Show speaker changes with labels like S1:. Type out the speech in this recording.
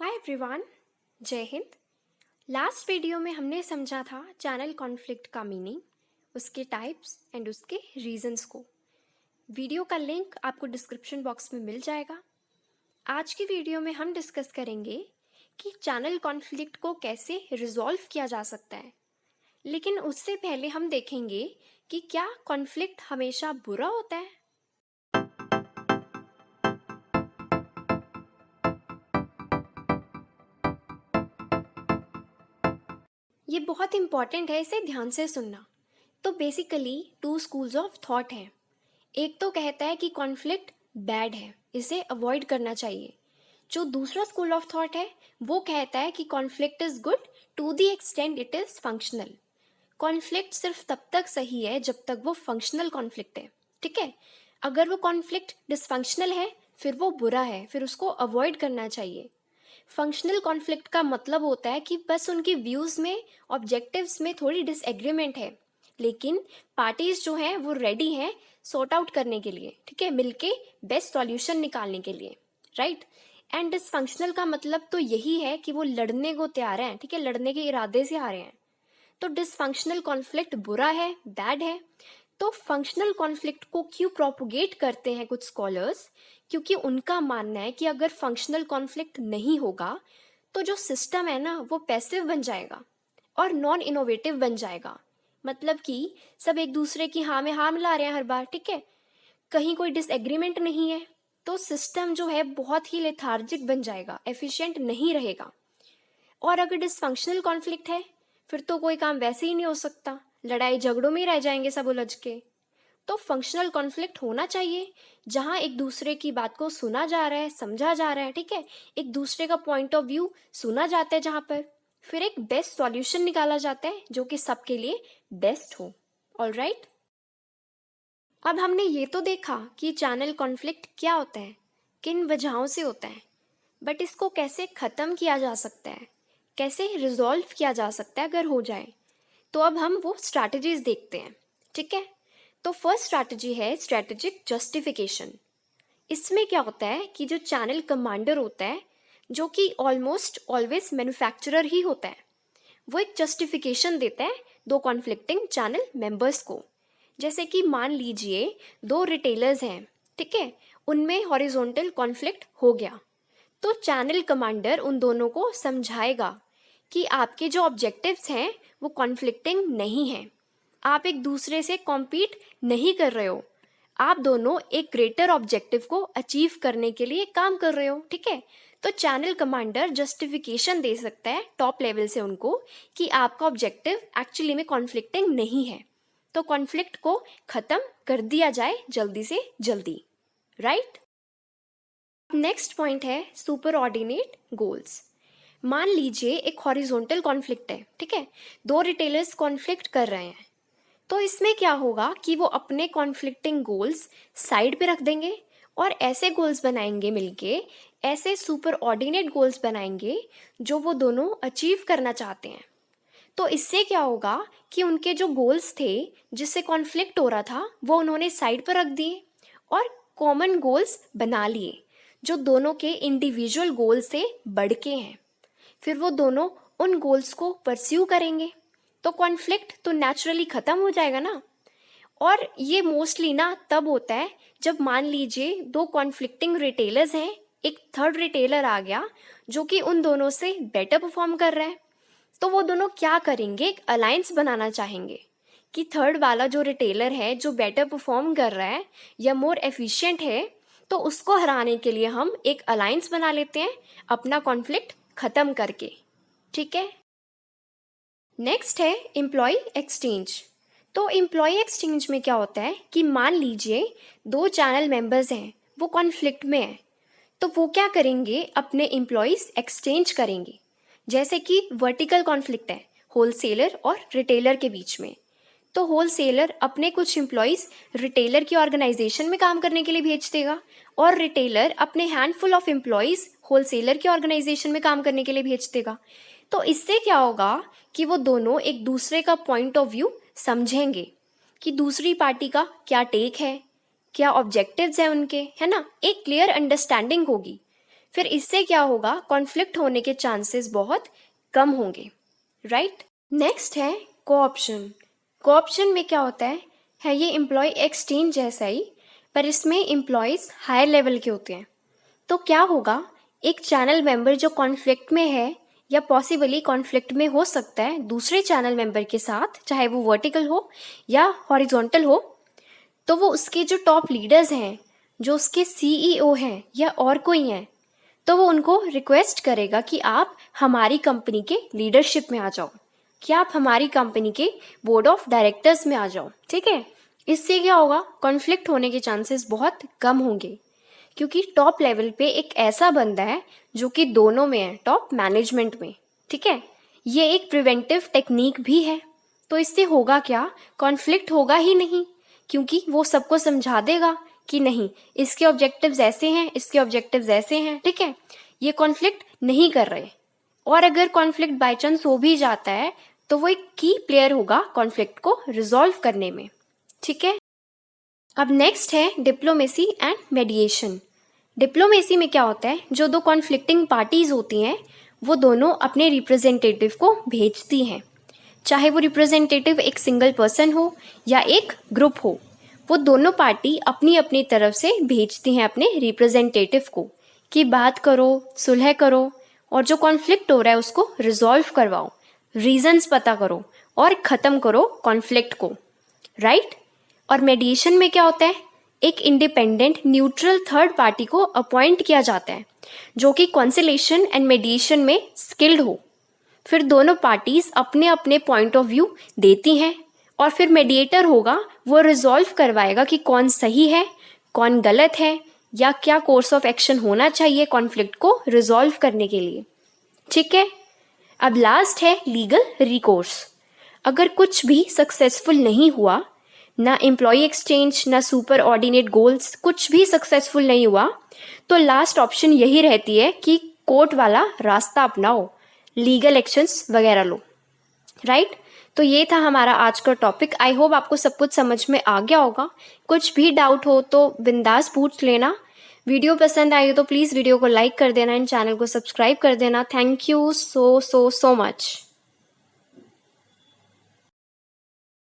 S1: Hi everyone, जय Hind. Last video में हमने समझा था चैनल कॉन्फ्लिक्ट का मीनिंग, उसके टाइप्स एंड उसके रीजंस को। वीडियो का लिंक आपको डिस्क्रिप्शन बॉक्स में मिल जाएगा। आज की वीडियो में हम डिस्कस करेंगे कि चैनल कॉन्फ्लिक्ट को कैसे रिजॉल्व किया जा सकता है। लेकिन उससे पहले हम देखेंगे कि क्या कॉन्फ्लिक्ट हमेशा बुरा होता है। ये बहुत इंपॉर्टेंट है, इसे ध्यान से सुनना। तो basically two schools of thought हैं। एक तो कहता है कि कॉन्फ्लिक्ट बैड है, इसे अवॉइड करना चाहिए। जो दूसरा स्कूल ऑफ थॉट है वो कहता है कि conflict is good to the extend it is functional. Conflict सिर्फ तब तक सही है जब तक वो फंक्शनल कॉन्फ्लिक्ट है, ठीक है। अगर वो कॉन्फ्लिक्ट डिसफंक्शनल है फिर वो बुरा है, फिर उसको अवॉइड करना चाहिए। फंक्शनल कॉन्फ्लिक्ट का मतलब होता है कि बस उनकी व्यूज में, ऑब्जेक्टिव्स में थोड़ी डिसएग्रीमेंट है, लेकिन पार्टीज जो हैं वो रेडी हैं सॉर्ट आउट करने के लिए, ठीक है, मिलके बेस्ट सॉल्यूशन निकालने के लिए, राइट। एंड डिसफंक्शनल का मतलब तो यही है कि वो लड़ने को तैयार हैं, ठीक है, लड़ने के इरादे से आ रहे हैं। तो डिसफंक्शनल कॉन्फ्लिक्ट बुरा है, बैड है। तो फंक्शनल कॉन्फ्लिक्ट को क्यों प्रोपोगेट करते हैं कुछ स्कॉलर्स? क्योंकि उनका मानना है कि अगर फंक्शनल कॉन्फ्लिक्ट नहीं होगा तो जो सिस्टम है ना वो पैसिव बन जाएगा और नॉन इनोवेटिव बन जाएगा। मतलब कि सब एक दूसरे की हाँ में हाँ मिला रहे हैं हर बार, ठीक है, कहीं कोई डिसएग्रीमेंट नहीं है, तो सिस्टम जो है बहुत ही लेथार्जिक बन जाएगा, एफिशिएंट नहीं रहेगा। और अगर डिसफंक्शनल कॉन्फ्लिक्ट है फिर तो कोई काम वैसे ही नहीं हो सकता, लड़ाई झगड़ों में ही रह जाएंगे सब उलझ के। तो फंक्शनल कॉन्फ्लिक्ट होना चाहिए जहां एक दूसरे की बात को सुना जा रहा है, समझा जा रहा है, ठीक है, एक दूसरे का पॉइंट ऑफ व्यू सुना जाता है, जहां पर फिर एक बेस्ट सॉल्यूशन निकाला जाता है जो कि सबके लिए बेस्ट हो। ऑल राइट, अब हमने ये तो देखा कि चैनल कॉन्फ्लिक्ट क्या होता है, किन वजहों से होता है, बट इसको कैसे ख़त्म किया जा सकता है, कैसे रिजॉल्व किया जा सकता है अगर हो जाए। तो अब हम वो स्ट्रैटेजीज देखते हैं, ठीक है। तो फर्स्ट स्ट्रैटेजी है स्ट्रैटेजिक जस्टिफिकेशन। इसमें क्या होता है कि जो चैनल कमांडर होता है, जो कि ऑलमोस्ट ऑलवेज मैन्युफैक्चरर ही होता है, वो एक जस्टिफिकेशन देता है दो कॉन्फ्लिक्टिंग चैनल मेंबर्स को। जैसे कि मान लीजिए दो रिटेलर्स हैं, ठीक है, उनमें हॉरिजॉन्टल कॉन्फ्लिक्ट हो गया, तो चैनल कमांडर उन दोनों को समझाएगा कि आपके जो ऑब्जेक्टिव्स हैं वो कॉन्फ्लिक्टिंग नहीं हैं, आप एक दूसरे से कॉम्पीट नहीं कर रहे हो, आप दोनों एक ग्रेटर ऑब्जेक्टिव को अचीव करने के लिए काम कर रहे हो, ठीक है। तो चैनल कमांडर जस्टिफिकेशन दे सकता है टॉप लेवल से उनको कि आपका ऑब्जेक्टिव एक्चुअली में कॉन्फ्लिक्टिंग नहीं है, तो कॉन्फ्लिक्ट को खत्म कर दिया जाए जल्दी से जल्दी, राइट। नेक्स्ट पॉइंट है सुपर ऑर्डिनेट गोल्स। मान लीजिए एक हॉरिजॉन्टल कॉन्फ्लिक्ट है, ठीक है, दो रिटेलर्स कॉन्फ्लिक्ट कर रहे हैं, तो इसमें क्या होगा कि वो अपने कॉन्फ्लिक्टिंग गोल्स साइड पे रख देंगे और ऐसे गोल्स बनाएंगे मिलके, ऐसे सुपर ऑर्डिनेट गोल्स बनाएंगे जो वो दोनों अचीव करना चाहते हैं। तो इससे क्या होगा कि उनके जो गोल्स थे जिससे कॉन्फ्लिक्ट हो रहा था वो उन्होंने साइड पर रख दिए और कॉमन गोल्स बना लिए जो दोनों के इंडिविजुअल गोल से बढ़ के हैं। फिर वो दोनों उन गोल्स को परस्यू करेंगे, तो कॉन्फ्लिक्ट तो नेचुरली ख़त्म हो जाएगा ना। और ये मोस्टली ना तब होता है जब मान लीजिए दो कॉन्फ्लिक्टिंग रिटेलर्स हैं, एक थर्ड रिटेलर आ गया जो कि उन दोनों से बेटर परफॉर्म कर रहा है, तो वो दोनों क्या करेंगे, एक अलायंस बनाना चाहेंगे कि थर्ड वाला जो रिटेलर है जो बेटर परफॉर्म कर रहा है या मोर एफिशिएंट है, तो उसको हराने के लिए हम एक अलायंस बना लेते हैं अपना कॉन्फ्लिक्ट खत्म करके, ठीक है। नेक्स्ट है एम्प्लॉय एक्सचेंज। तो एम्प्लॉय एक्सचेंज में क्या होता है कि मान लीजिए दो चैनल मेंबर्स हैं, वो कॉन्फ्लिक्ट में हैं, तो वो क्या करेंगे, अपने एम्प्लॉयज एक्सचेंज करेंगे। जैसे कि वर्टिकल कॉन्फ्लिक्ट है होलसेलर और रिटेलर के बीच में, तो होलसेलर अपने कुछ एम्प्लॉयज रिटेलर की ऑर्गेनाइजेशन में काम करने के लिए भेज देगा और रिटेलर अपने हैंडफुल ऑफ एम्प्लॉयज होलसेलर की ऑर्गेनाइजेशन में काम करने के लिए भेज देगा। तो इससे क्या होगा कि वो दोनों एक दूसरे का पॉइंट ऑफ व्यू समझेंगे कि दूसरी पार्टी का क्या टेक है, क्या ऑब्जेक्टिव्स हैं उनके, है ना, एक क्लियर अंडरस्टैंडिंग होगी। फिर इससे क्या होगा, कॉन्फ्लिक्ट होने के चांसेस बहुत कम होंगे, राइट। नेक्स्ट है कोऑप्शन। कोऑप्शन में क्या होता है ये एम्प्लॉय एक्सचेंज जैसा ही, पर इसमें एम्प्लॉयज़ हायर लेवल के होते हैं। तो क्या होगा, एक चैनल मेंबर जो कॉन्फ्लिक्ट में है या पॉसिबली कॉन्फ्लिक्ट में हो सकता है दूसरे चैनल मेंबर के साथ, चाहे वो वर्टिकल हो या हॉरिजॉन्टल हो, तो वो उसके जो टॉप लीडर्स हैं, जो उसके सीईओ हैं या और कोई हैं, तो वो उनको रिक्वेस्ट करेगा कि आप हमारी कंपनी के लीडरशिप में आ जाओ, कि आप हमारी कंपनी के बोर्ड ऑफ डायरेक्टर्स में आ जाओ, ठीक है। इससे क्या होगा, कॉन्फ्लिक्ट होने के चांसेस बहुत कम होंगे, क्योंकि टॉप लेवल पे एक ऐसा बंदा है जो कि दोनों में है, टॉप मैनेजमेंट में, ठीक है। ये एक प्रिवेंटिव टेक्निक भी है। तो इससे होगा क्या, कॉन्फ्लिक्ट होगा ही नहीं, क्योंकि वो सबको समझा देगा कि नहीं, इसके ऑब्जेक्टिव्स ऐसे हैं, इसके ऑब्जेक्टिव्स ऐसे हैं, ठीक है, ये कॉन्फ्लिक्ट नहीं कर रहे। और अगर कॉन्फ्लिक्ट बाय चांस हो भी जाता है तो वो एक की प्लेयर होगा कॉन्फ्लिक्ट को रिजॉल्व करने में, ठीक है। अब नेक्स्ट है डिप्लोमेसी एंड मेडिएशन। डिप्लोमेसी में क्या होता है, जो दो कॉन्फ्लिक्टिंग पार्टीज होती हैं वो दोनों अपने रिप्रेजेंटेटिव को भेजती हैं, चाहे वो रिप्रेजेंटेटिव एक सिंगल पर्सन हो या एक ग्रुप हो, वो दोनों पार्टी अपनी अपनी तरफ से भेजती हैं अपने रिप्रेजेंटेटिव को कि बात करो, सुलह करो और जो कॉन्फ्लिक्ट हो रहा है उसको रिजॉल्व करवाओ, रीजंस पता करो और ख़त्म करो कॉन्फ्लिक्ट को, राइट। और मेडिएशन में क्या होता है, एक इंडिपेंडेंट न्यूट्रल थर्ड पार्टी को अपॉइंट किया जाता है जो कि कॉन्सिलेशन एंड मेडिएशन में स्किल्ड हो। फिर दोनों पार्टीज अपने अपने पॉइंट ऑफ व्यू देती हैं और फिर मेडिएटर होगा, वो रिजॉल्व करवाएगा कि कौन सही है, कौन गलत है, या क्या कोर्स ऑफ एक्शन होना चाहिए कॉन्फ्लिक्ट को रिजॉल्व करने के लिए, ठीक है। अब लास्ट है लीगल रिकोर्स। अगर कुछ भी सक्सेसफुल नहीं हुआ, ना एम्प्लॉय एक्सचेंज, ना सुपर ऑर्डिनेट गोल्स, कुछ भी सक्सेसफुल नहीं हुआ, तो लास्ट ऑप्शन यही रहती है कि कोर्ट वाला रास्ता अपनाओ, लीगल एक्शंस वगैरह लो, राइट। तो ये था हमारा आज का टॉपिक। आई होप आपको सब कुछ समझ में आ गया होगा। कुछ भी डाउट हो तो बिंदास पूछ लेना। वीडियो पसंद आई हो तो प्लीज़ वीडियो को लाइक कर देना एंड चैनल को सब्सक्राइब कर देना। Thank you so much.